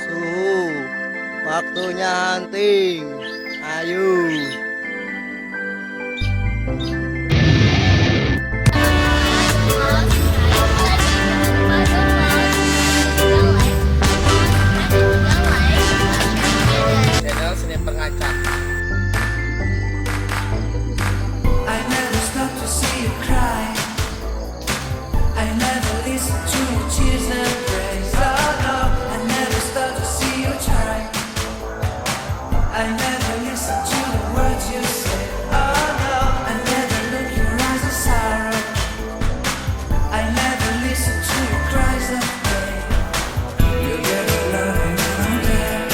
Suhu, waktunya hunting. Ayo. Channel Seni Pengacak. I never stop to see you cry. I never listen to your tears and praise. Oh no, I never stop to see you try. I never listen to the words you say. Oh no, I never look your eyes of sorrow. I never listen to your cries of pain. You get alone and I don't care.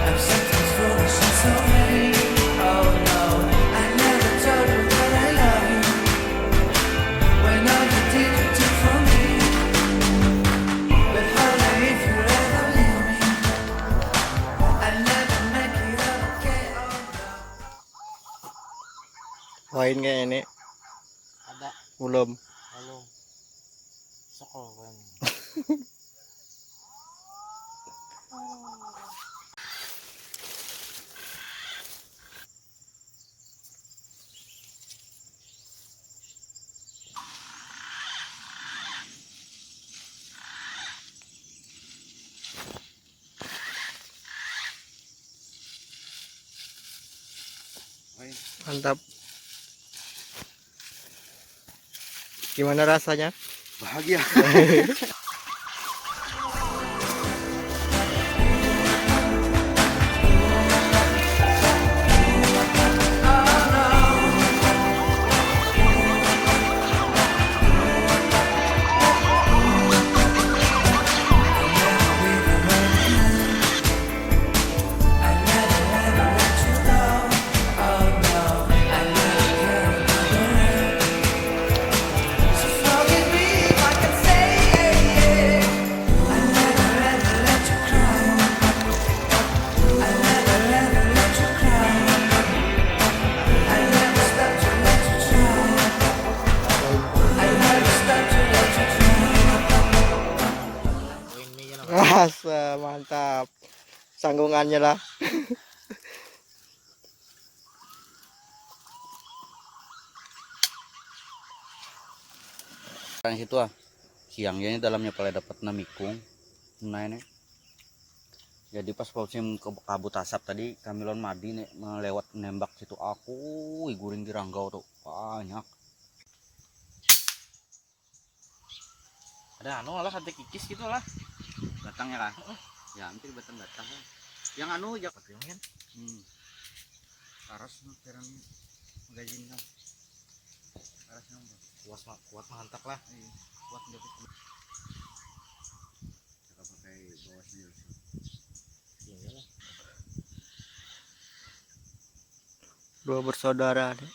I'm sometimes foolish and so vain. Oh no, I never told you that I love you. When all you did you took from me. But honey, if you ever leave me, I'll never make it up again. Oh no. Poin kayak ini Ada belum. kalau sokol kan. Mantap. Gimana rasanya? Bahagia. Forgive me if I can say it. I never ever let you cry. I never ever let you cry. I never stop to let you try. I never stop to let you try. Poin ini kan Rasa mantap. Sanggungannya lah. Yang situ siangnya ini dalamnya pada dapat namikung. Nah ini. Jadi pas musim kabut asap tadi kami lon madi nih melewat nembak situ aku guring di ranggau tuh banyak. Ada anu lah sate kikis gitu lah. Batangnya lah. Ya hampir batang-batang. Yang anu ya kan. Karas sekarang magazin kan. Karasnya kuat mantap lah. Kuat jadi. Kita pakai bawasnya. Iyalah. Dua bersaudara nih.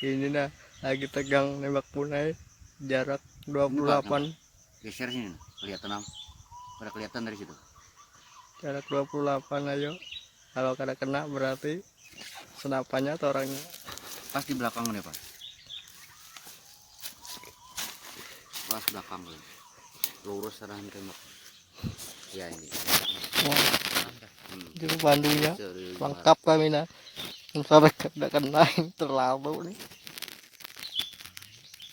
Ini nah lagi tegang nembak punai jarak 28. Geser sini, kelihatan am. Pada kelihatan dari situ. Jarak 28 ayo. Kalau kada kena berarti senapannya atau orangnya. Pas di belakang nih pak. Pas belakang nih. Lurus arahan tembak. Ya ini. Wah, itu Bandungnya lengkap kami nah. Sampai kada kena terlalu nih.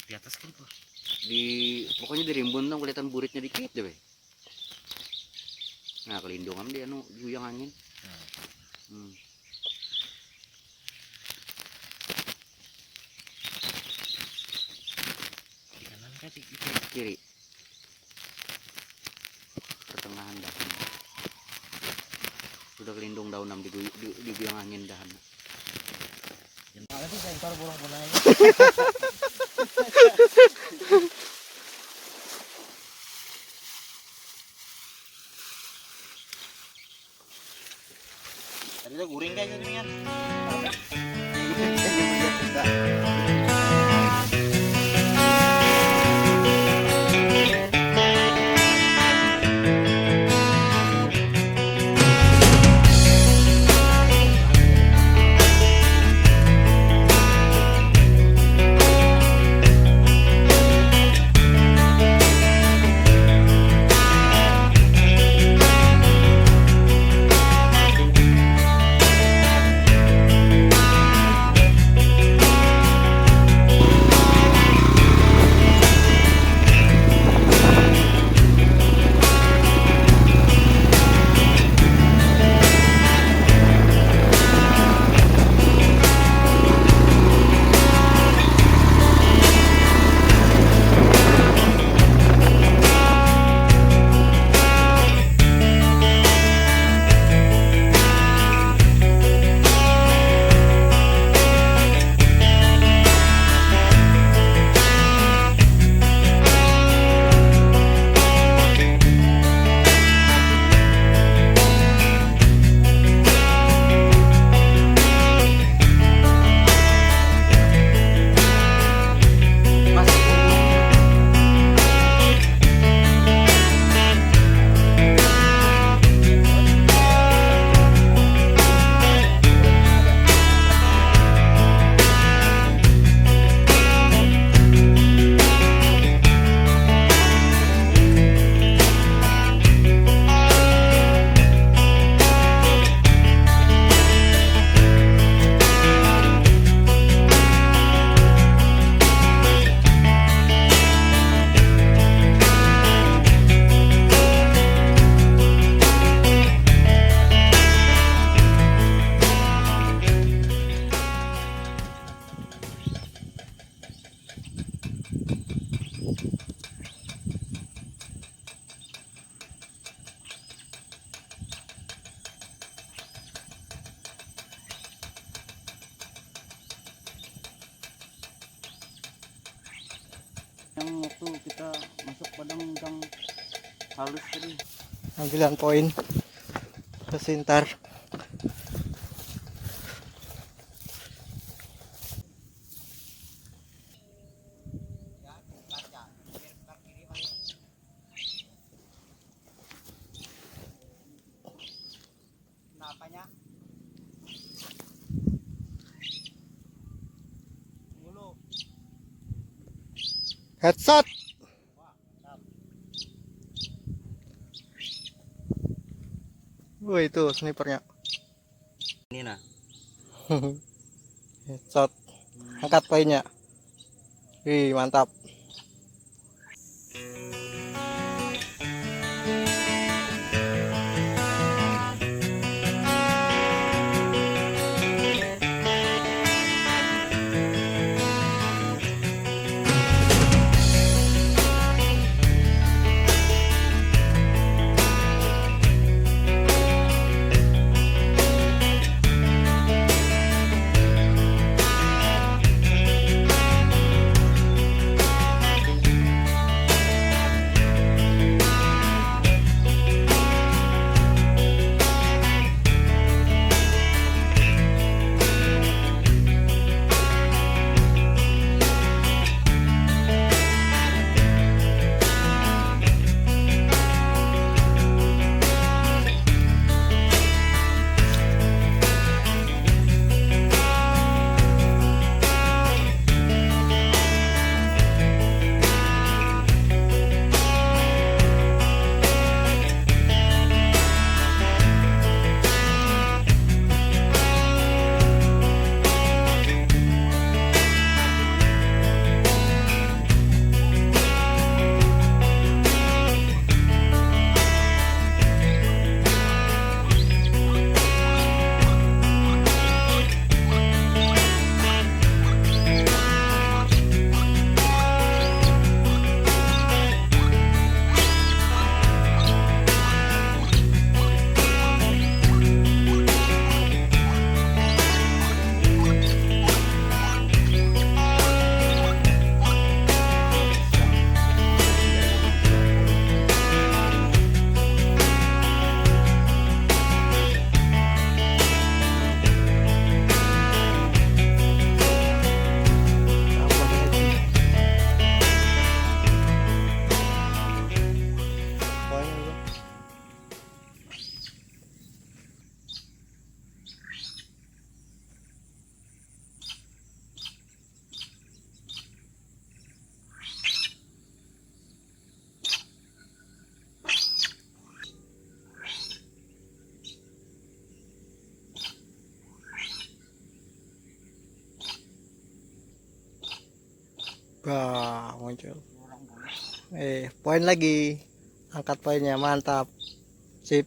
Di atas kan pak. Pokoknya di rimbun tuh kelihatan buritnya dikit deh. Nah kelindungan dia nu juyang angin. Di kanan kan di kiri. Pertengahan dahan. Sudah kelindung daun di biang angin dahan. Jangan itu sensor burung punai. Tadi tuh guring kayaknya gini kan. Yang waktu kita masuk padang gang halus tadi. Ambilan poin kesintar. Headshot. Wih, itu snipernya. Ini nah. Headshot. Angkat poinnya. Wih, mantap. Wah, muncul. Poin lagi. Angkat poinnya, mantap. Sip.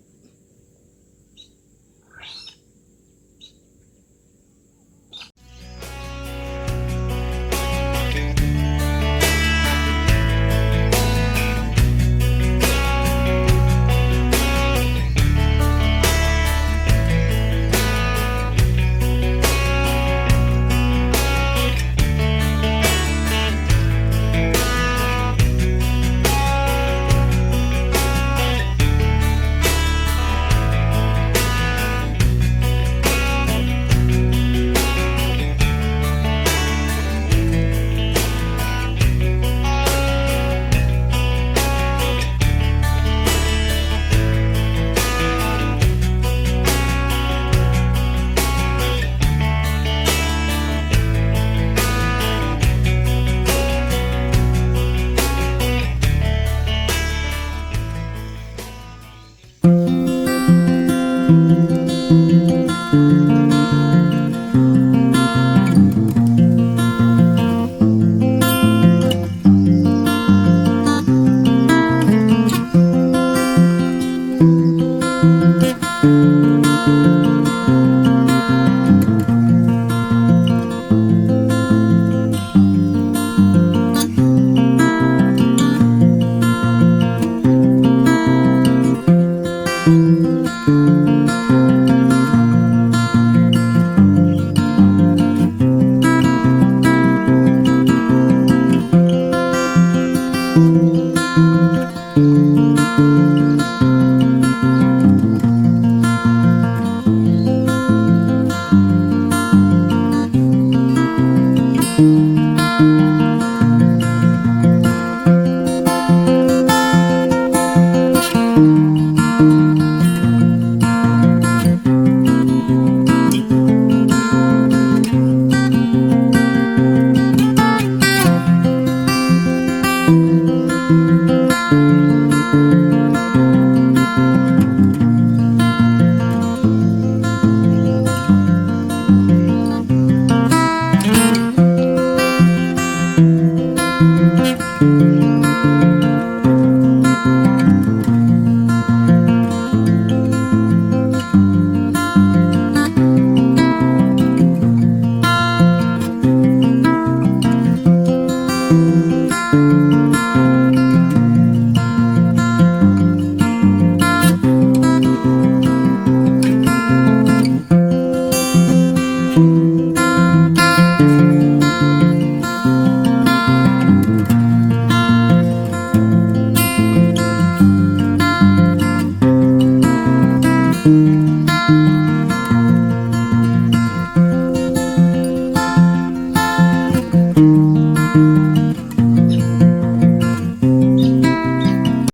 Thank